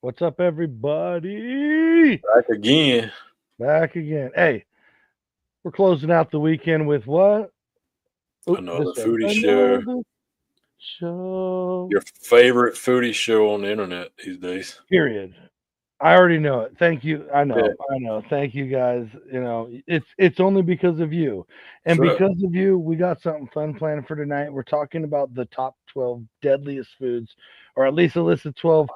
What's up, everybody? Back again. Back again. Hey, we're closing out the weekend with what? Oop, Another this way. foodie show. Another show. Your favorite foodie show on the internet these days. Period. I already know it. Thank you. I Yeah, know. I know. Thank you guys. It's only because of you. that's And right. because of you, we got something fun planned for tonight. We're talking about the top 12 deadliest foods, or at least a list of 12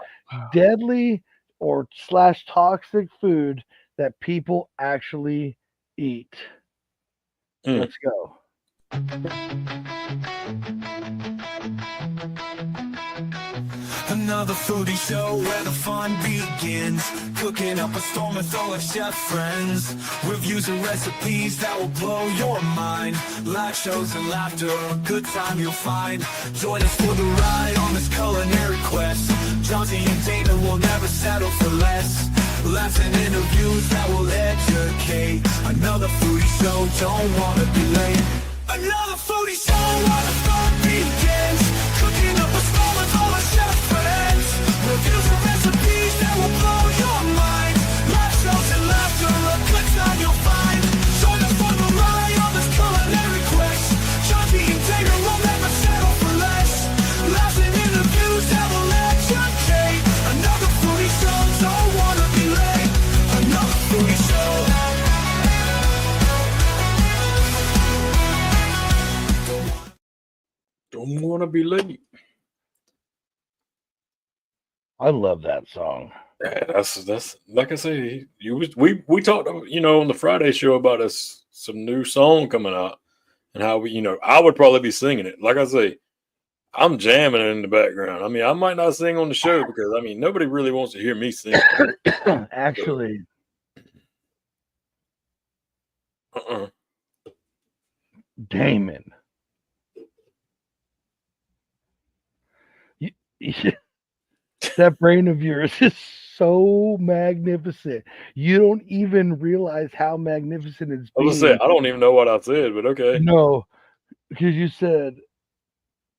deadly or slash toxic food that people actually eat. Mm. Let's go. Another foodie show where the fun begins. Cooking up a storm with all our chef friends. Reviews and recipes that will blow your mind. Live shows and laughter, a good time you'll find. Join us for the ride on this culinary quest. Johnsy and Damon will never settle for less. Laughs and interviews that will educate. Another foodie show, don't wanna be late. Another foodie show where the fun begins. Cooking up a storm with all our chef friends. Reviews and recipes that will blow your mind. Live shows and laughter, a good time you'll find. Join us for the ride on this culinary quest. Johnsy and Damon will never settle for less. Laughs and interviews that will educate. Another foodie show, don't wanna be late. Another foodie show. Don't want to be late. I love that song. Yeah, that's like I say. We talked on the Friday show about some new song coming out and how I would probably be singing it. Like I say, I'm jamming it in the background. I mean, I might not sing on the show because nobody really wants to hear me sing. Actually, Uh-uh. Damon. That brain of yours is so magnificent. You don't even realize how magnificent it's I was being. gonna say I don't even know what I said, but okay. No, because you said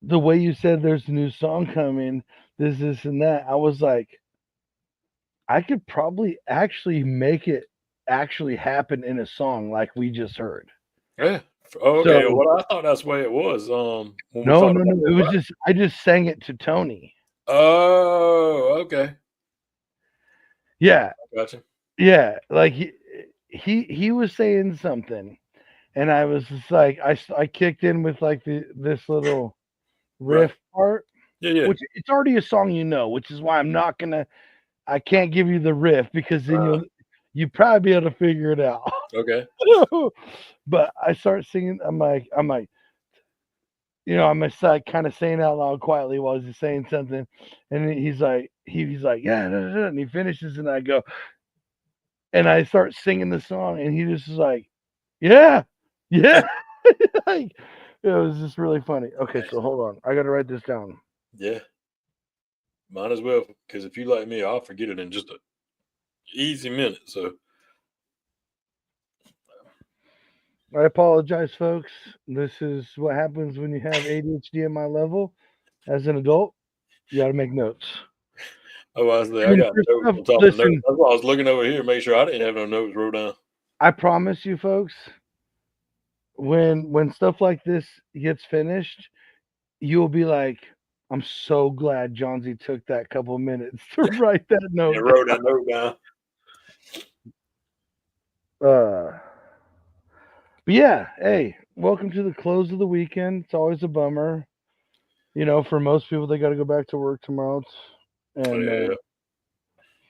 the way you said there's a new song coming, this, and that. I was like, I could probably actually make it actually happen in a song like we just heard. Yeah. Okay. So Well, I thought that's the way it was. When we no, talked no, about no. It was just I just sang it to Tony. Oh, okay. Yeah, Gotcha. yeah. Like he was saying something, and I was just like I kicked in with like this little Right. riff part, Yeah. which it's already a song which is why I can't give you the riff because then you probably be able to figure it out. Okay. But I start singing. I'm like, I'm like kind of saying out loud quietly while he's saying something, and he's like, yeah, da, da, da, and he finishes, and I go, and I start singing the song, and he just is like, yeah, yeah, like it was just really funny. Okay, so hold on, I gotta write this down. Yeah. Might as well, because if you like me, I'll forget it in just a easy minute. So I apologize, folks. This is what happens when you have ADHD at my level. As an adult, you got to make notes. I got notes on top of Listen, notes. That's why I was looking over here to make sure I didn't have no notes wrote down. I promise you, folks, when stuff like this gets finished, you'll be like, I'm so glad Johnsy took that couple minutes to write that note. And wrote that note down. But yeah, hey, welcome to the close of the weekend. It's always a bummer. For most people, they got to go back to work tomorrow. And Yeah.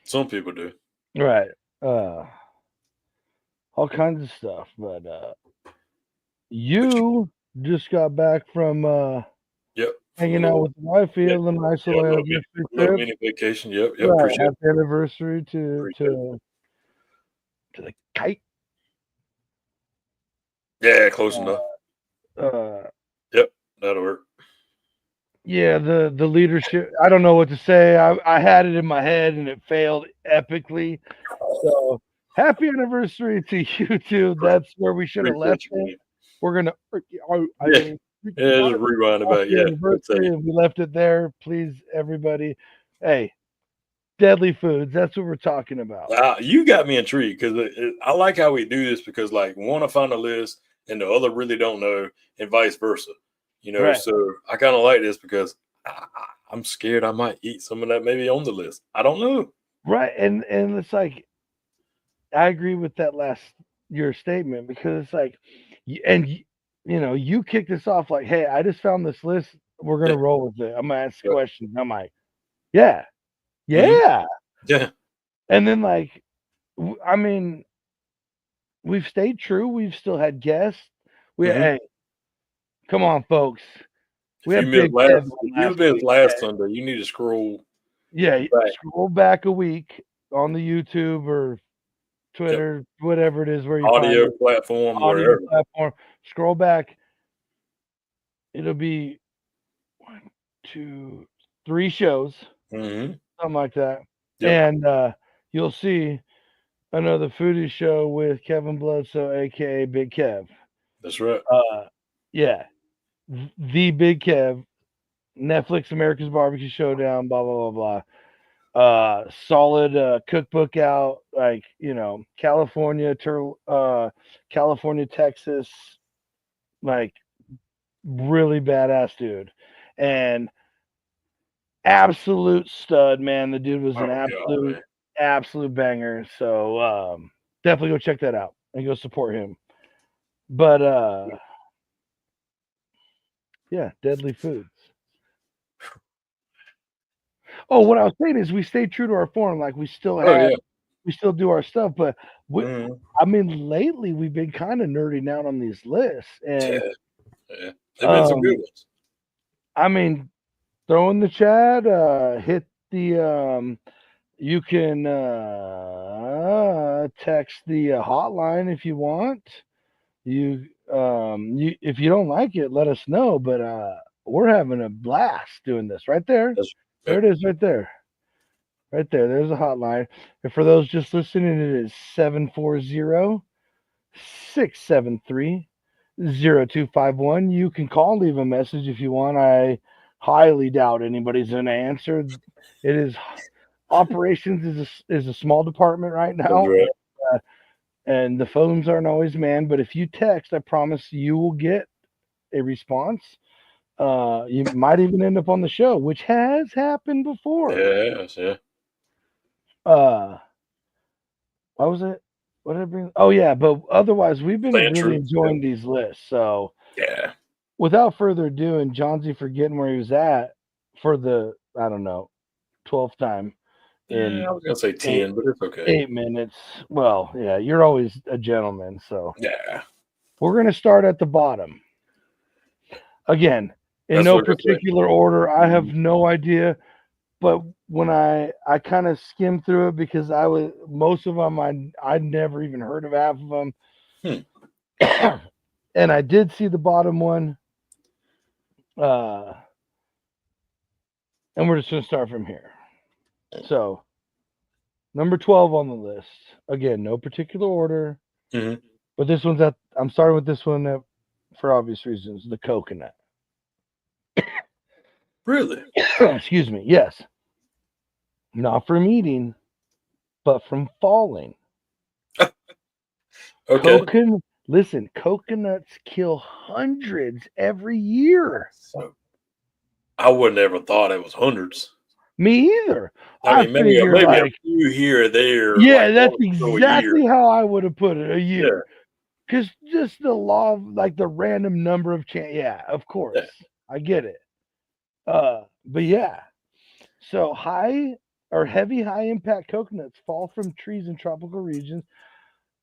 Some people do. right. All kinds of stuff. But you just got back from Yep. hanging out with the wife, feeling nice little anniversary little trip. mini vacation. Yep. Right, Appreciate happy anniversary to the kite. Yeah, close enough. Yep, that'll work. Yeah, the leadership. I don't know what to say. I had it in my head and it failed epically. So happy anniversary to you two. That's where we should have left it. We're gonna. Just rewind it back. Yeah, anniversary. We left it there. Please, everybody. Hey, Deadly Foods. That's what we're talking about. You got me intrigued because I like how we do this because, like, one to find a list and the other really don't know, and vice versa. You know, Right. so I kind of like this because I'm scared I might eat some of that maybe on the list. I don't know. Right. And it's like, I agree with that last your statement because it's like, you kicked this off like, hey, I just found this list. We're gonna Yeah. roll with it. I'm gonna ask Yeah. questions. I'm like, yeah, Mhm. yeah. Yeah. And then like, I mean, we've stayed true. We've still had guests. Mhm. Hey, come on, folks. We If had Big Kev on you last missed week. last Sunday, you need to scroll Yeah, back. scroll back a week on the YouTube or Twitter, whatever it is where you find Audio it, platform, audio wherever. platform. Scroll back. It'll be 1, 2, 3 shows, Mhm. something like that. Yep. And you'll see another foodie show with Kevin Bledsoe, aka Big Kev. That's right. Yeah, the Big Kev, Netflix America's Barbecue Showdown, blah blah blah blah. Solid cookbook out, like California, California, Texas, like really badass dude, and absolute stud, man. The dude was an Oh God, man. absolute banger. So definitely go check that out and go support him. But yeah, Deadly Foods. Oh, what I was saying is we stayed true to our form. Like we still Oh yeah. do our stuff, but Mhm. I mean, lately we've been kind of nerding out on these lists, Yeah. and Yeah. There've been some good ones. I mean, throw in the chat, hit the you can text the hotline if you want. You if you don't like it, let us know. But we're having a blast doing this right there. That's, There yeah. it is, right there. Right there. There's a hotline. And for those just listening, it is 740-673-0251. You can call, leave a message if you want. I highly doubt anybody's going to answer. It is operations is a small department right That's now, right. and the phones aren't always manned. But if you text, I promise you will get a response. You might even end up on the show, which has happened before. Yes, yeah. What was it? What did I bring? Oh yeah, but otherwise we've been Staying really true. enjoying these lists. So Yeah. without further ado, and Johnsy forgetting where he was at for the I don't know 12th time Yeah, I in was gonna say 10, but it's okay. 8 minutes. Well, yeah, you're always a gentleman. So Yeah. we're gonna start at the bottom again in That's no what I say. particular order. I have no idea, but when I kind of skimmed through it because most of them I'd never even heard of half of them. And I did see the bottom one. And we're just going to start from here. So, number 12 on the list. Again, no particular order. Mhm. But this one's I'm starting with this one for obvious reasons. The coconut. Really? Excuse me. Yes. Not from eating, but from falling. Okay. Listen, coconuts kill hundreds every year. So I would never thought it was hundreds. Me either. I mean, maybe figure a like, few here or there. yeah, Like that's one or so a year. exactly how I would have put it. A Yeah. year. Because just the law of like the random number of yeah, of course. Yeah. I get it. But yeah. So heavy high impact coconuts fall from trees in tropical regions.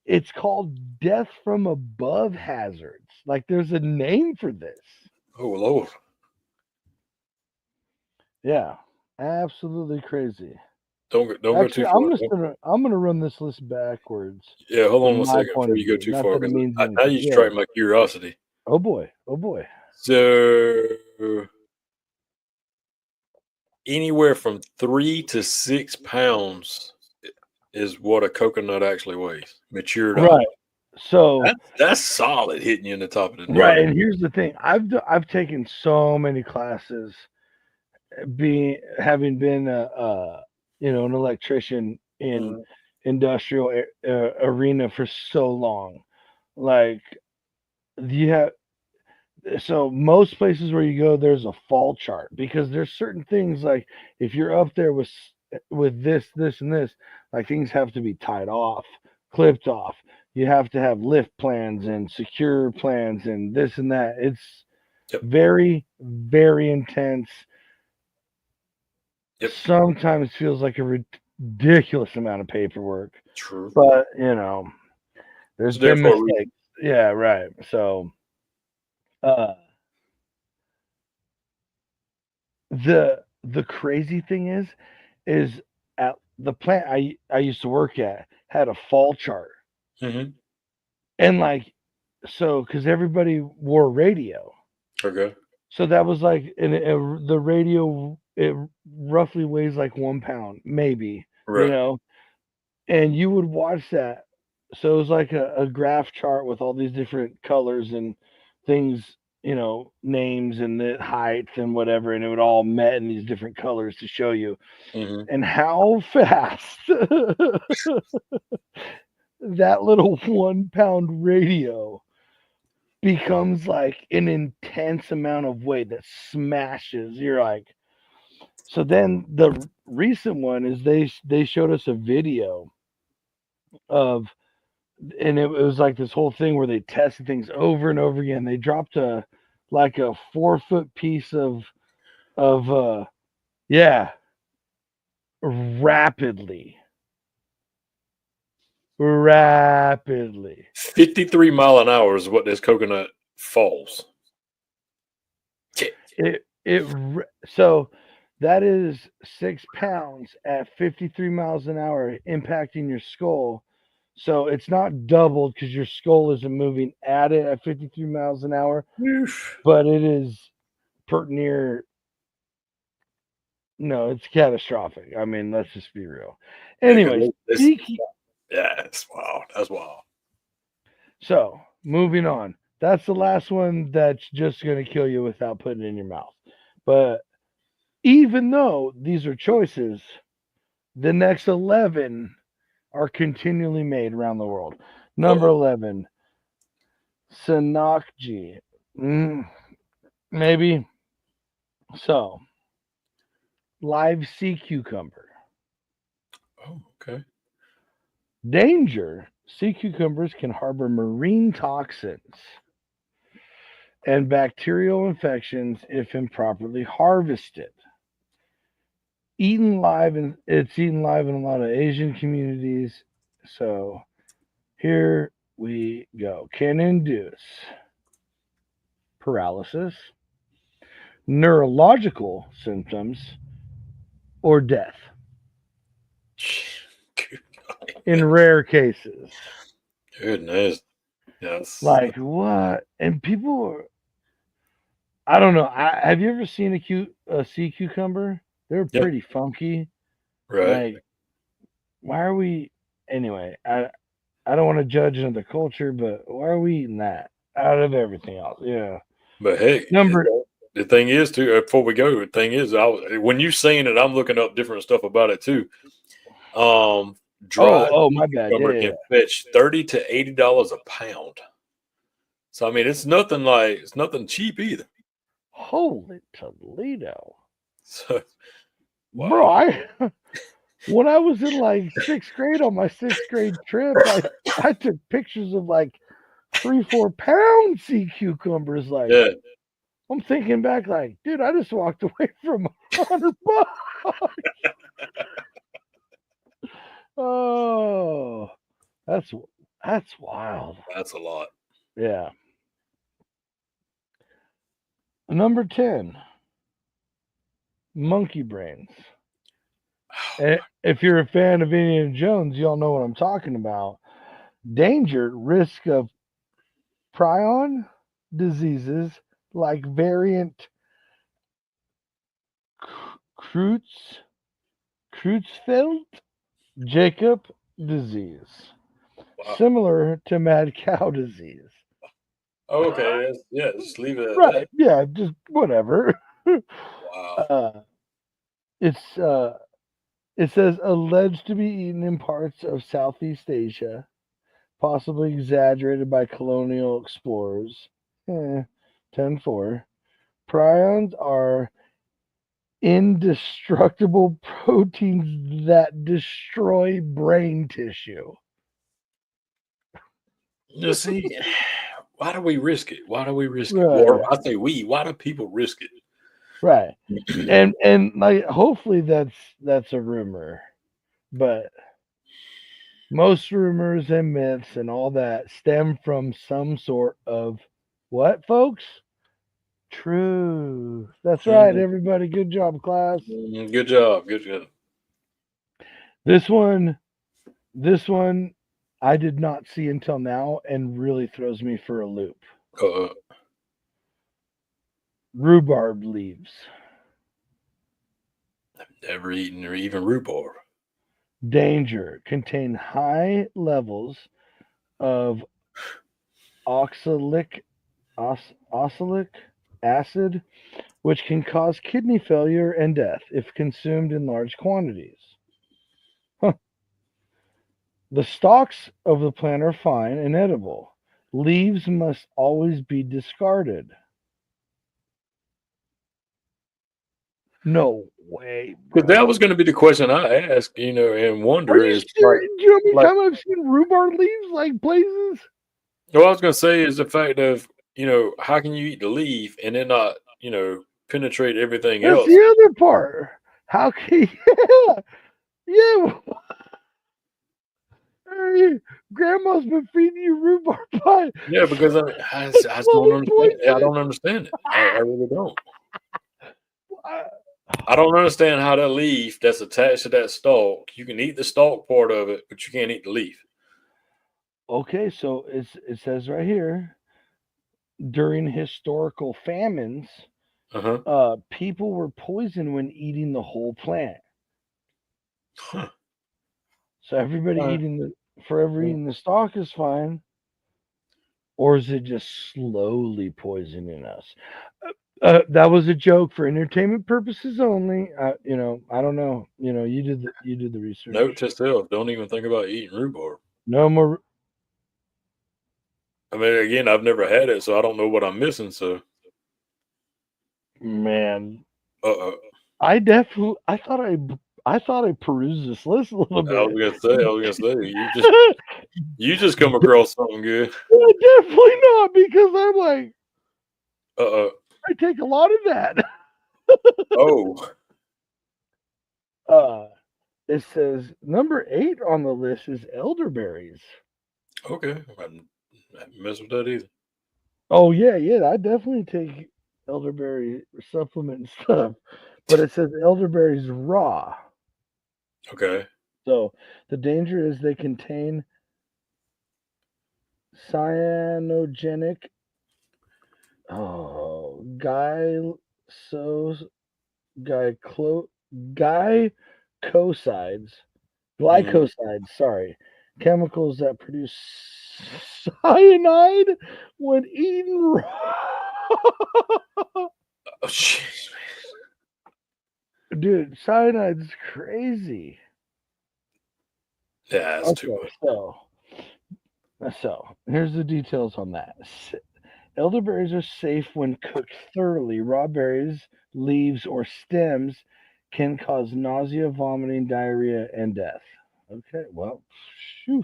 It's called death from above hazards. Like there's a name for this. Oh Lord. Yeah. Absolutely crazy. Don't go Actually, too far. I'm gonna run this list backwards. Yeah, hold on From one my second point before of you go view. too Not far that it because means now anything. you Yeah. strike my curiosity. Oh boy. Oh boy. So anywhere from 3 to 6 pounds is what a coconut actually weighs, matured out. Right. So That's solid hitting you in the top of the right, nose. and here's the thing. I've taken so many classes, having been an electrician in Mhm. industrial arena for so long. Like you have so most places where you go, there's a fall chart because there's certain things like if you're up there with this, and this, like things have to be tied off, clipped off. You have to have lift plans and secure plans and this and that. It's Yep. very, very intense. Yep. Sometimes feels like a ridiculous amount of paperwork, True. but there's It's there been for a reason. mistakes. Yeah, right. So uh the crazy thing is at the plant I used to work at had a fall chart. Mhm. And like so cuz everybody wore radio. Okay. So that was like the radio it roughly weighs like 1 pound maybe, Right. and you would watch that. So it was like a graph chart with all these different colors and things, names and the height and whatever, and it would all met in these different colors to show you. Mhm. And how fast that little 1 pound radio becomes like an intense amount of weight that smashes. You're like, so then the recent one is they showed us a video of and it was like this whole thing where they tested things over and over again. They dropped a 4 foot piece of yeah, rapidly. Rapidly. 53 mile an hour is what this coconut falls. So that is 6 pounds at 53 miles an hour impacting your skull. So it's not doubled because your skull isn't moving at it at 53 miles an hour, Oof. but it is pert near. No, it's catastrophic. I mean, let's just be real. Yeah, 'cause Anyways, yeah, it's wild. That's wild. so moving on. That's the last one that's just going to kill you without putting it in your mouth. But even though these are choices, the next 11 are continually made around the world. Number Uh-oh. 11, Sanakji. Maybe. So, live sea cucumber. Oh, okay. Danger. Sea cucumbers can harbor marine toxins and bacterial infections if improperly harvested. It's eaten live in a lot of Asian communities. So, here we go. Can induce paralysis, neurological symptoms, or death in rare cases. Goodness. Yes. Like what? And I don't know. Have you ever seen a sea cucumber? They're Yeah. pretty funky. Right. Like, why are we? Anyway, I don't want to judge another culture, but why are we eating that out of everything else? Yeah. But hey, Number. the thing is too. Before we go, the thing is, when you saying it, I'm looking up different stuff about it too. Dried My bad. cucumber Yeah. can fetch $30 to $80 a pound. So I mean, it's nothing cheap either. Holy Toledo. So, wow. Bro, when I was in like 6th grade on my 6th grade trip, I took pictures of like 3-4 pound sea cucumbers. Like, Yeah. I'm thinking back, like, dude, I just walked away from $100. Oh, that's wild. That's a lot. Yeah. Number 10, monkey brains. And if you're a fan of Indiana Jones, y'all know what I'm talking about. Danger, risk of prion diseases like variant Creutzfeldt Jacob disease, Wow. similar to mad cow disease. Oh, okay. Yeah. Just leave it at Right. that. Yeah, just whatever. Wow. It's It says alleged to be eaten in parts of Southeast Asia, possibly exaggerated by colonial explorers. 10-4. Prions are indestructible proteins that destroy brain tissue. You see, why do we risk it? Why do we risk it? Right. Or I say why do people risk Right. it? And like hopefully that's a rumor. But most rumors and myths and all that stem from some sort of what, folks? Truth. That's right, everybody. Good job, class. Good job. Good job. This one I did not see until now and really throws me for a loop. Rhubarb leaves. I've never eaten or even rhubarb. Danger. Contain high levels of oxalic acid, which can cause kidney failure and death if consumed in large quantities. Huh. The stalks of the plant are fine and edible. Leaves must always be discarded. No way. Because that was going to be the question I asked, and wonder Are you is serious? Do you know how like, many times I've seen rhubarb leaves like places? what I was going to say is the fact of, how can you eat the leaf and then not, penetrate everything That's else? the other part. How can yeah. Hey, grandma's been feeding you rhubarb pie. Yeah, because I just don't understand. I don't understand it. I really don't. I don't understand how that leaf that's attached to that stalk, you can eat the stalk part of it, but you can't eat the leaf. Okay, so it says right here during historical famines, people were poisoned when eating the whole plant. Huh. So everybody eating the stalk is fine, or is it just slowly poisoning us? That was a joke for entertainment purposes only. I don't know. You did the research. Note to self: don't even think about eating rhubarb. No more. I mean, again, I've never had it, so I don't know what I'm missing. So, man, I thought I perused this list a little bit. I was gonna say, you just come across something good. Definitely not, because I'm like, I take a lot of that. It says number 8 on the list is elderberries. Okay, I haven't messed with that either. Oh yeah, I definitely take elderberry supplement and stuff, but it says elderberries raw. Okay. So the danger is they contain cyanogenic glycosides, sorry, chemicals that produce cyanide when eaten raw. Oh, jeez, Dude, cyanide's crazy. yeah, that's too much. So here's the details on that. Elderberries are safe when cooked thoroughly. Raw berries, leaves, or stems can cause nausea, vomiting, diarrhea, and death. Okay, well, phew.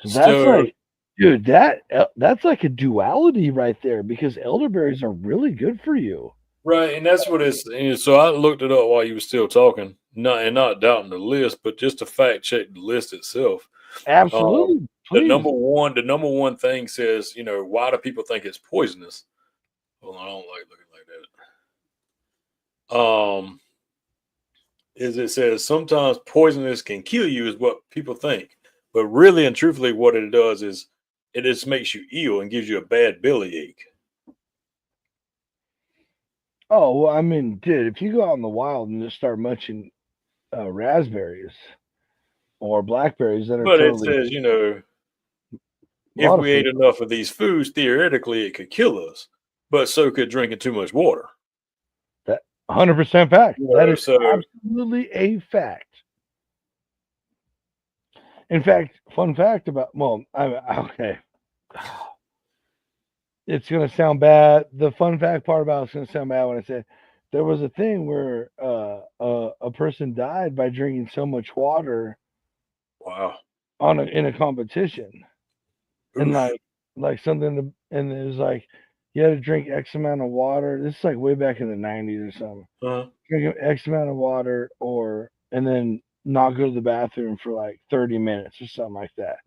That's like, dude, that's like a duality right there, because elderberries are really good for you. Right, and that's what it's. So I looked it up while you were still talking, not doubting the list, but just to fact check the list itself. Absolutely, The please. number one thing says, why do people think it's poisonous? Well, I don't like looking like that. Is it says sometimes poisonous can kill you is what people think, but really and truthfully, what it does is it just makes you ill and gives you a bad bellyache. Oh, well, I mean, dude, if you go out in the wild and just start munching raspberries or blackberries that are But it totally says, if we ate enough of these foods, theoretically, it could kill us, but so could drinking too much water. 100% fact. You know, That is so absolutely a fact. In fact, fun fact about okay. It's gonna sound bad. The fun fact part about it's gonna sound bad when I say there was a thing where a person died by drinking so much water wow. in a competition, and Oof. like something, and it was like you had to drink X amount of water. This is like way back in the '90s or something. Uh, Drink X amount of water, and then not go to the bathroom for like 30 minutes or something like that.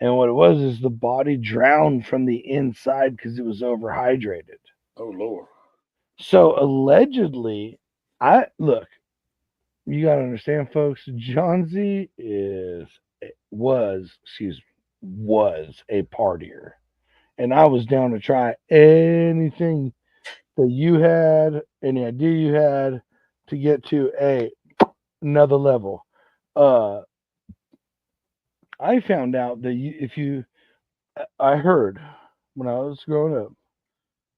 And what it was is the body drowned from the inside because it was overhydrated. oh Lord. So allegedly, I look, you gotta understand, folks, Johnsy was a partier. And I was down to try anything that you had, any idea you had to get to another level. I found out that I heard when I was growing up,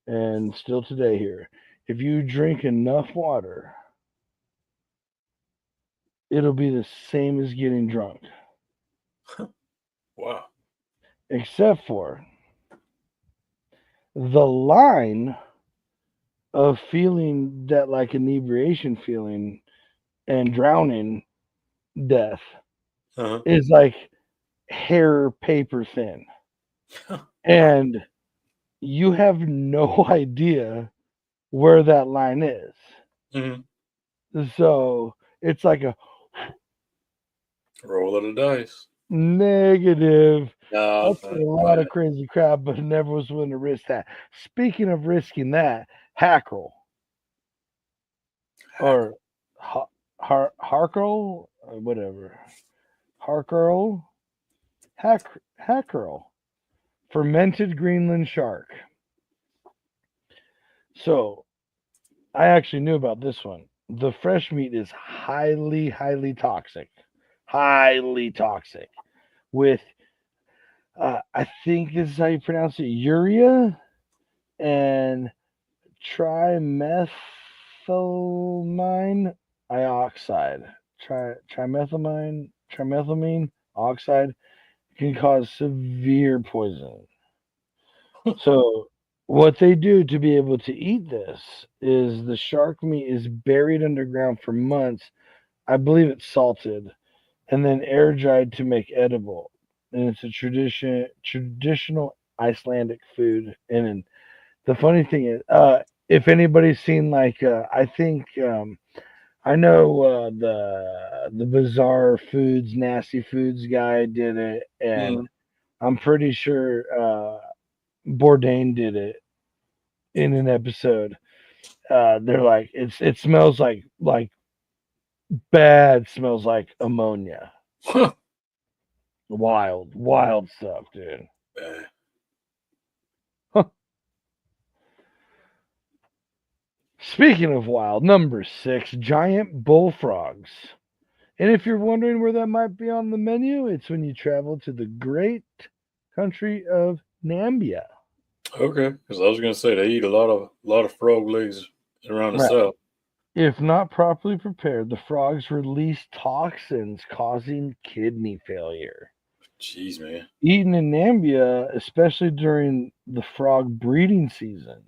and still today here, if you drink enough water, it'll be the same as getting drunk, Wow. except for the line of feeling that like inebriation feeling and drowning death Uh-huh. is like hair paper thin. And you have no idea where that line is. Mm-hmm. So it's like a Roll of the dice. negative. No, That's a lot of crazy crap, but never was willing to risk that. Speaking of risking that, Hackerel or Harkerl, or whatever. Harkerl, Hackerel, fermented Greenland shark. So I actually knew about this one. The fresh meat is highly, highly toxic. Highly toxic. With, I think this is how you pronounce it, urea and trimethylamine oxide. Trimethylamine oxide can cause severe poisoning. So what they do to be able to eat this is the shark meat is buried underground for months. I believe it's salted and then air dried to make edible. And it's a traditional Icelandic food. And the funny thing is, if anybody's seen like, I think I know the Bizarre Foods, Nasty Foods guy did it, and I'm pretty sure Bourdain did it in an episode. They're like, it smells like bad, smells like ammonia. Wild stuff, dude. Speaking of wild, number 6, giant bullfrogs. And if you're wondering where that might be on the menu, it's when you travel to the great country of Nambia. Okay, because I was going to say they eat a lot of frog legs around the Right. south. If not properly prepared, the frogs release toxins causing kidney failure. Jeez, man. Eaten in Nambia, especially during the frog breeding season,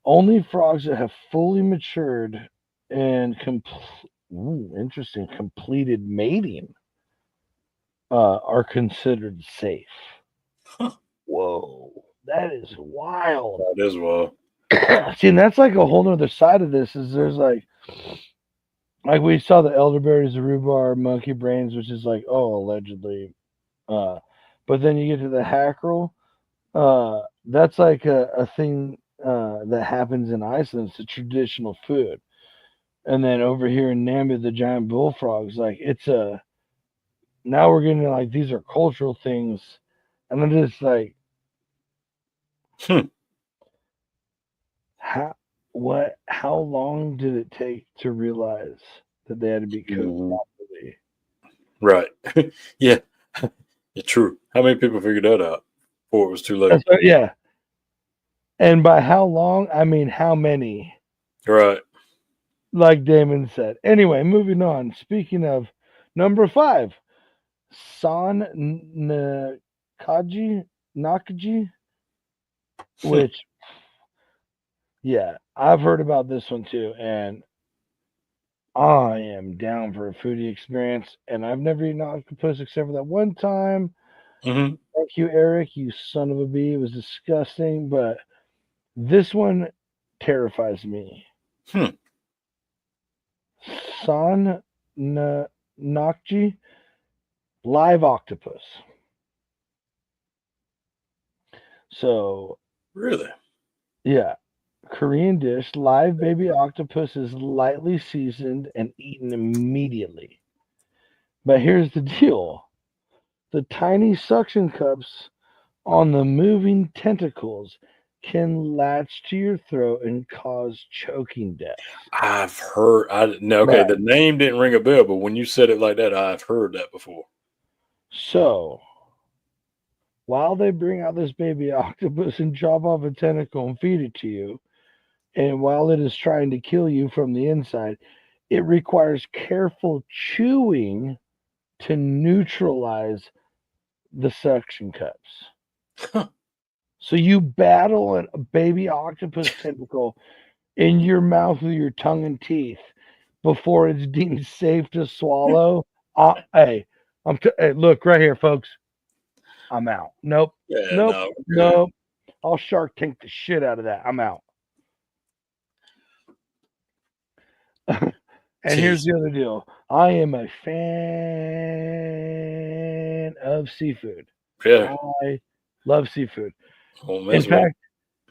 only frogs that have fully matured and completed mating are considered safe. Huh. Whoa, that is wild. That is wild. See, and that's like a whole nother side of this. Is there's like we saw the elderberries, the rhubarb, monkey brains, which is like allegedly, but then you get to the hackerel. That's like a thing that happens in Iceland. It's a traditional food. And then over here in Nambia, the giant bullfrogs, like now we're getting like these are cultural things, and I'm just like, how long did it take to realize that they had to be cooked properly? Right. Yeah. Yeah, true. How many people figured that out before it was too late? Yeah. And by how long, I mean how many. Right. like Damon said. Anyway, moving on. Speaking of number 5, San Nakaji, which, yeah, I've heard about this one too, and I am down for a foodie experience, and I've never eaten octopus except for that one time. Mm-hmm. Thank you, Eric, you son of a bee. It was disgusting, but this one terrifies me. Hmm. San Nakji live octopus. So, Really? yeah, Korean dish, live baby octopus is lightly seasoned and eaten immediately. But here's the deal, the tiny suction cups on the moving tentacles can latch to your throat and cause choking death. I've heard. No, okay, Right. the name didn't ring a bell, but when you said it like that, I've heard that before. So, while they bring out this baby octopus and chop off a tentacle and feed it to you, and while it is trying to kill you from the inside, it requires careful chewing to neutralize the suction cups. So you battle a baby octopus tentacle in your mouth with your tongue and teeth before it's deemed safe to swallow. Hey, hey, look right here, folks. I'm out. Nope. Yeah, Nope. no, good. Nope. I'll Shark Tank the shit out of that. I'm out. And here's Jeez. the other deal. I am a fan of seafood. Yeah, I love seafood. don't In mess with fact,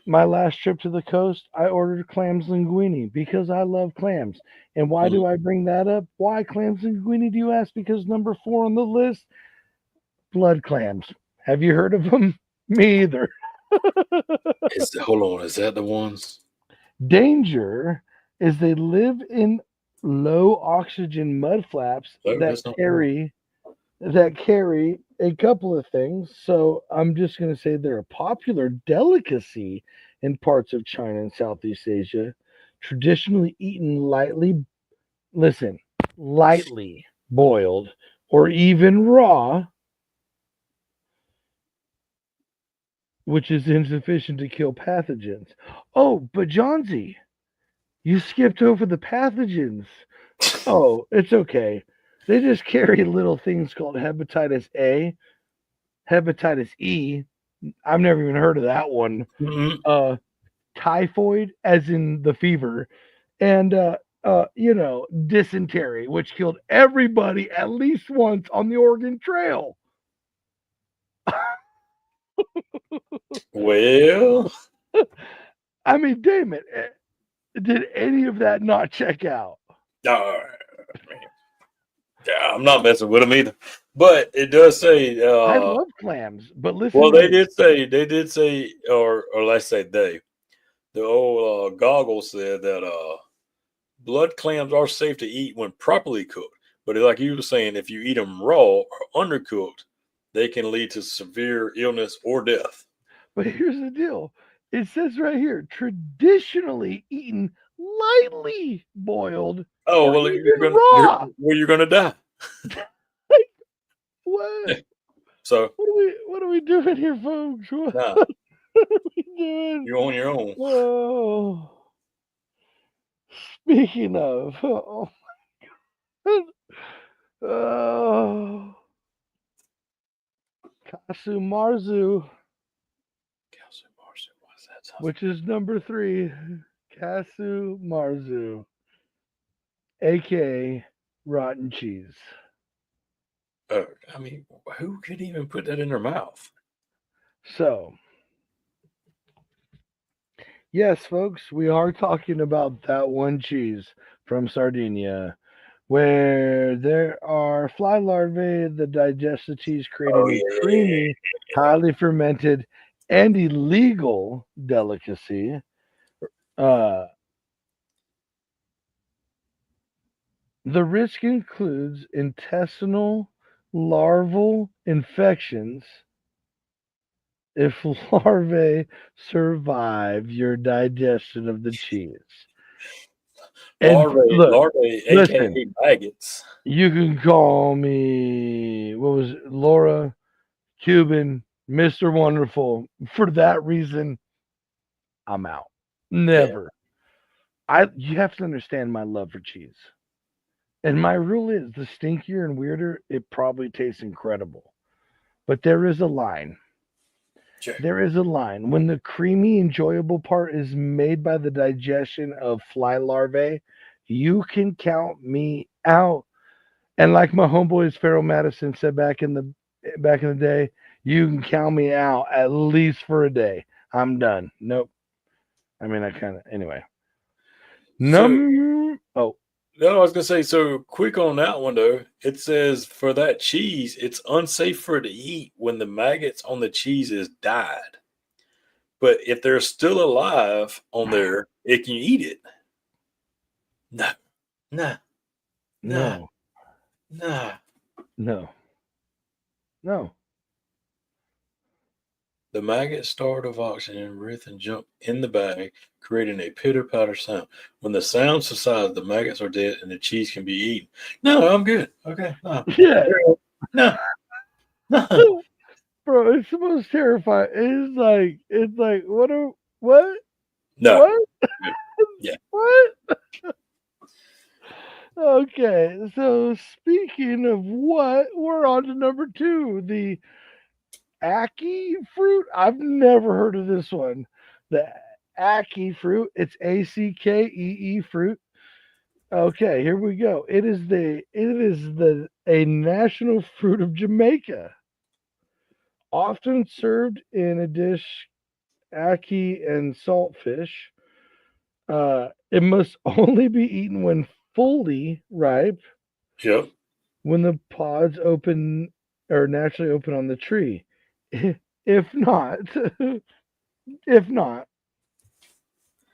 my last trip to the coast, I ordered clams linguine because I love clams. And why them. do I bring that up? Why clams linguine, do you ask? Because number 4 on the list, blood clams. Have you heard of them? Me either. Hold on, is that the ones? Danger is they live in low oxygen mud flaps Oh, that that's not the one. carry a couple of things. So I'm just going to say they're a popular delicacy in parts of China and Southeast Asia, traditionally eaten listen, lightly boiled or even raw, which is insufficient to kill pathogens. Oh, but Johnsy, you skipped over the pathogens. Oh, it's okay. They just carry little things called hepatitis A, hepatitis E. I've never even heard of that one. Mhm. Typhoid, as in the fever, and dysentery, which killed everybody at least once on the Oregon Trail. Well, I mean, damn it. Did any of that not check out? yeah, I'm not messing with them either. But it does say, I love clams, but listen well, to me. they did say, or let's say the old goggle said that blood clams are safe to eat when properly cooked. But like you were saying, if you eat them raw or undercooked, they can lead to severe illness or death. But here's the deal. It says right here, traditionally eaten lightly boiled Oh or well, even raw. you're gonna die. Like, what? So What are we doing here, folks? What nah, are we doing? you're on your own. Oh, speaking of, oh, oh, Kasu Marzu, What's that? which is number 3, Kasu Marzu, aka rotten cheese. I mean, who could even put that in their mouth? So, yes, folks, we are talking about that one cheese from Sardinia where there are fly larvae that digest the cheese, Oh creating a yeah. creamy, highly fermented, and illegal delicacy. Uh, the risk includes intestinal larval infections if larvae survive your digestion of the cheese. And look, larvae, listen, aka maggots. you can call me, what was it, Laura, Cuban, Mr. Wonderful. For that reason, I'm out. Yeah. Never. You have to understand my love for cheese. And my rule is the stinkier and weirder, it probably tastes incredible. But there is a line. Sure. There is a line. When the creamy, enjoyable part is made by the digestion of fly larvae, you can count me out. And like my homeboys Pharaoh Madison said back in the day, you can count me out at least for a day. I'm done. Nope. I mean, I kind of anyway. So Oh, no, I was gonna say, so quick on that one though. It says for that cheese, it's unsafe for it to eat when the maggots on the cheese is died. But if they're still alive on there, it can eat it. No, no, no, no, no. no, no. The maggots starved of oxygen writhe and jump in the bag, creating a pitter-patter sound. When the sound subsides, the maggots are dead and the cheese can be eaten. No, I'm good. Okay, no, Yeah, no, no. bro, it's the most terrifying. It's like what No. what Yeah. what? Okay, so speaking of what, we're on to number two, the Aki fruit. I've never heard of this one. The Aki fruit. It's ACKEE fruit. Okay, here we go. It is a national fruit of Jamaica, often served in a dish, ackee and saltfish. It must only be eaten when fully ripe, Yep. when the pods open or naturally open on the tree. If not, if not,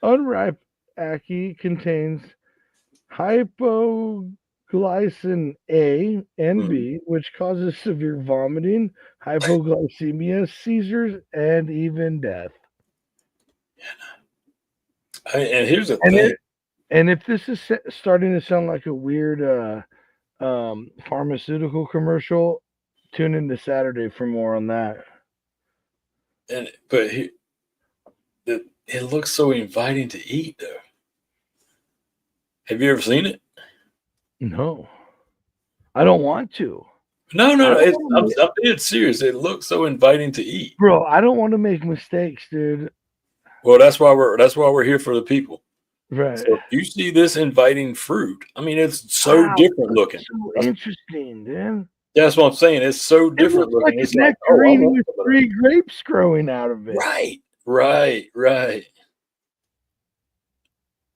unripe ackee contains hypoglycin A and Mhm. B, which causes severe vomiting, hypoglycemia, seizures, and even death. And here's the And thing. if this is starting to sound like a weird pharmaceutical commercial, tune into Saturday for more on that. But it looks so inviting to eat, though. Have you ever seen it? No, I don't want to. No, no, I no. don't want to, I'm being serious. It looks so inviting to eat. bro. I don't want to make mistakes, dude. Well, that's why we're here for the people. Right. So if you see this inviting fruit, I mean, it's so Wow, different that's looking. so interesting, dude. That's what I'm saying. It's so It different looks like looking. a It's like, oh, I nectarine want with some of that. 3 grapes growing out of it. Right, right, right.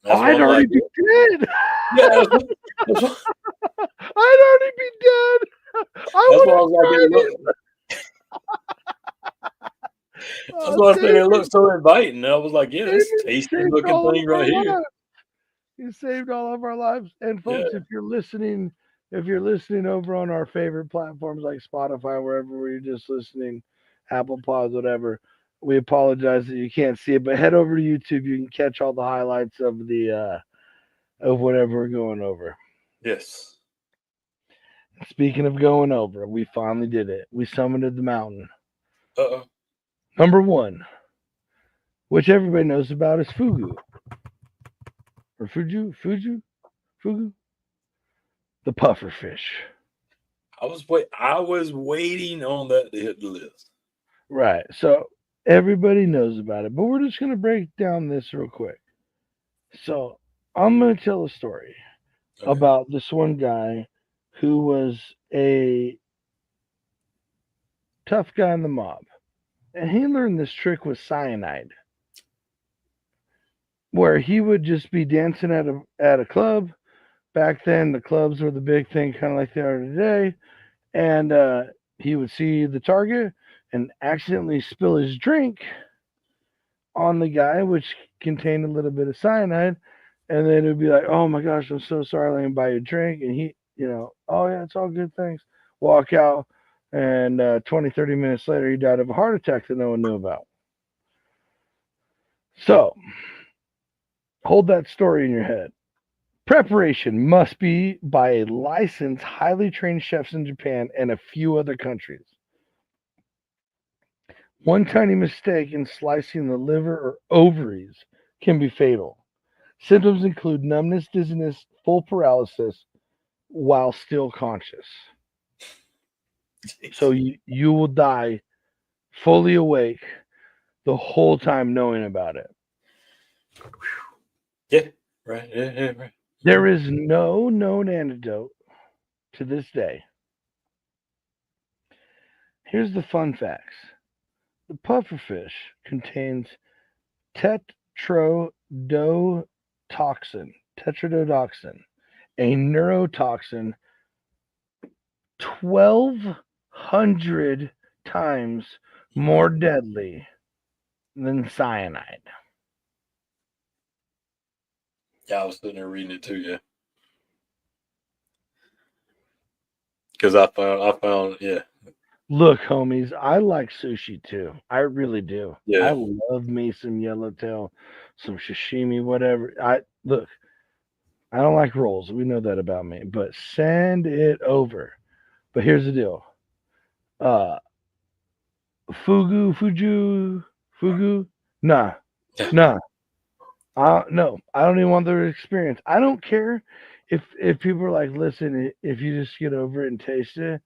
That's why I'd I'm like, already be dead. yeah, that's what, I'd already be dead. I that's would why I have was like, tried it it. look, that's Oh, why I said it Damon, looks so inviting. And I was like, yeah, Damon, this you tasty saved looking all of thing our right here. lives. You saved all of our lives. And Yeah, folks, if you're listening over on our favorite platforms like Spotify, wherever you're just listening, Apple Pods, whatever, we apologize that you can't see it, but head over to YouTube. You can catch all the highlights of the of whatever we're going over. yes. Speaking of going over, we finally did it. We summited the mountain. Uh-oh. Number one, which everybody knows about, is fugu. Or fugu? The puffer fish. I was waiting on that to hit the list. Right. So everybody knows about it, but we're just going to break down this real quick. So I'm going to tell a story Okay. about this one guy who was a tough guy in the mob. And he learned this trick with cyanide, where he would just be dancing at a club. Back then, the clubs were the big thing, kind of like they are today. And he would see the target and accidentally spill his drink on the guy, which contained a little bit of cyanide. And then it would be like, oh my gosh, I'm so sorry, let me buy you a drink. And he, oh yeah, it's all good, thanks. Walk out. And 20, 30 minutes later, he died of a heart attack that no one knew about. So, hold that story in your head. Preparation must be by a licensed, highly trained chefs in Japan and a few other countries. One tiny mistake in slicing the liver or ovaries can be fatal. Symptoms include numbness, dizziness, full paralysis while still conscious. So you will die fully awake the whole time knowing about it. Yeah, right. Yeah, right. There is no known antidote to this day. Here's the fun facts. The pufferfish contains tetrodotoxin, a neurotoxin 1,200 times more deadly than cyanide. Yeah, I was sitting there reading it too. Yeah, because I found, yeah, Look, homies, I like sushi too. I really do. Yeah. I love me some yellowtail, some sashimi, whatever. I don't like rolls. We know that about me. But send it over. But here's the deal. Uh fugu. Nah. Nah. No, I don't even want their experience. I don't care if people are like, listen, if you just get over it and taste it,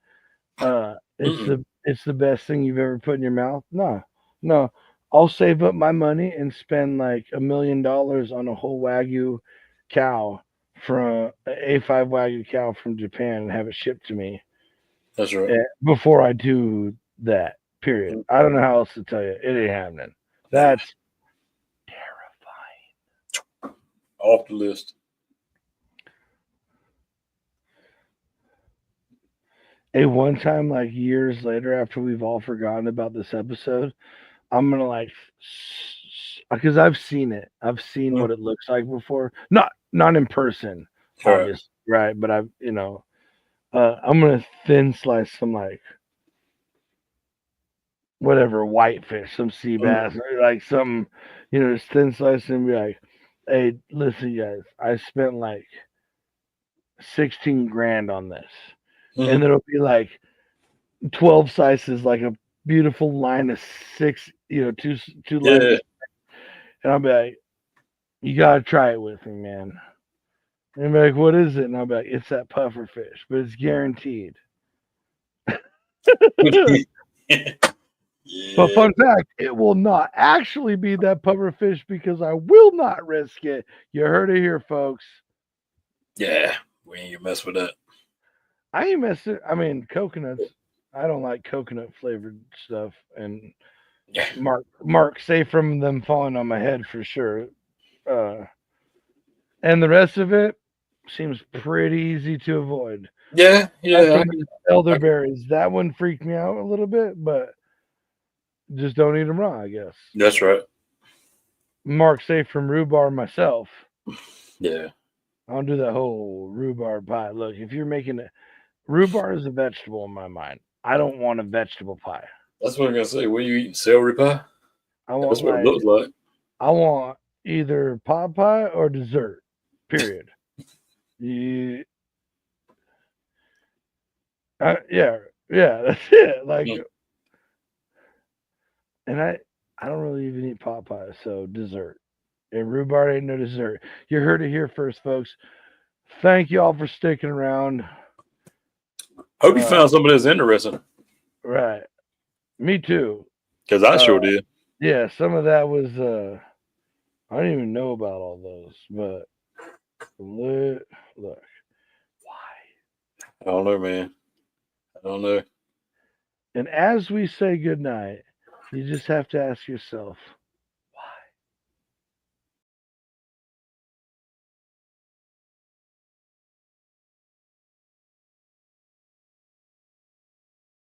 it's the best thing you've ever put in your mouth. No, I'll save up my money and spend like $1 million on a whole Wagyu cow from A5 Wagyu cow from Japan and have it shipped to me That's right. before I do that. Period. I don't know how else to tell you. It ain't happening. That's terrifying. Off the list. One time, like years later, after we've all forgotten about this episode, I'm gonna like, because I've seen it. I've seen what it looks like before. Not in person, obviously, right? But I'm gonna thin slice some like whatever whitefish, some sea bass, or like some, just thin slice and be like, hey, listen, guys, I spent like 16 grand on this, and it'll be like 12 slices, like a beautiful line of six, two lines. And I'll be like, you gotta try it with me, man. And they'll be like, what is it? And I'll be like, it's that puffer fish, but it's guaranteed. But fun fact, it will not actually be that puffer fish because I will not risk it. You heard it here, folks. Yeah, we ain't gonna mess with that. I ain't messing. I mean, coconuts. I don't like coconut flavored stuff. And Mark, safe from them falling on my head for sure. And the rest of it seems pretty easy to avoid. Yeah. Elderberries. That one freaked me out a little bit, but just don't eat them raw, I guess. That's right. Mark, safe from rhubarb myself. Yeah. I don't do that whole rhubarb pie. Look, if you're making it, rhubarb is a vegetable in my mind. I don't want a vegetable pie. That's what I'm gonna say. What are you eating? Celery pie? That's what it looks like. I want either pot pie or dessert. Period. Yeah, that's it. Like, and I don't really even eat pot pie, so dessert. And rhubarb ain't no dessert. You heard it here first, folks. Thank you all for sticking around. Hope you found somebody that's interesting. Right. Me too. Because I sure did. Yeah, some of that was I don't even know about all those, but look. Why? I don't know, man. I don't know. And as we say goodnight, you just have to ask yourself,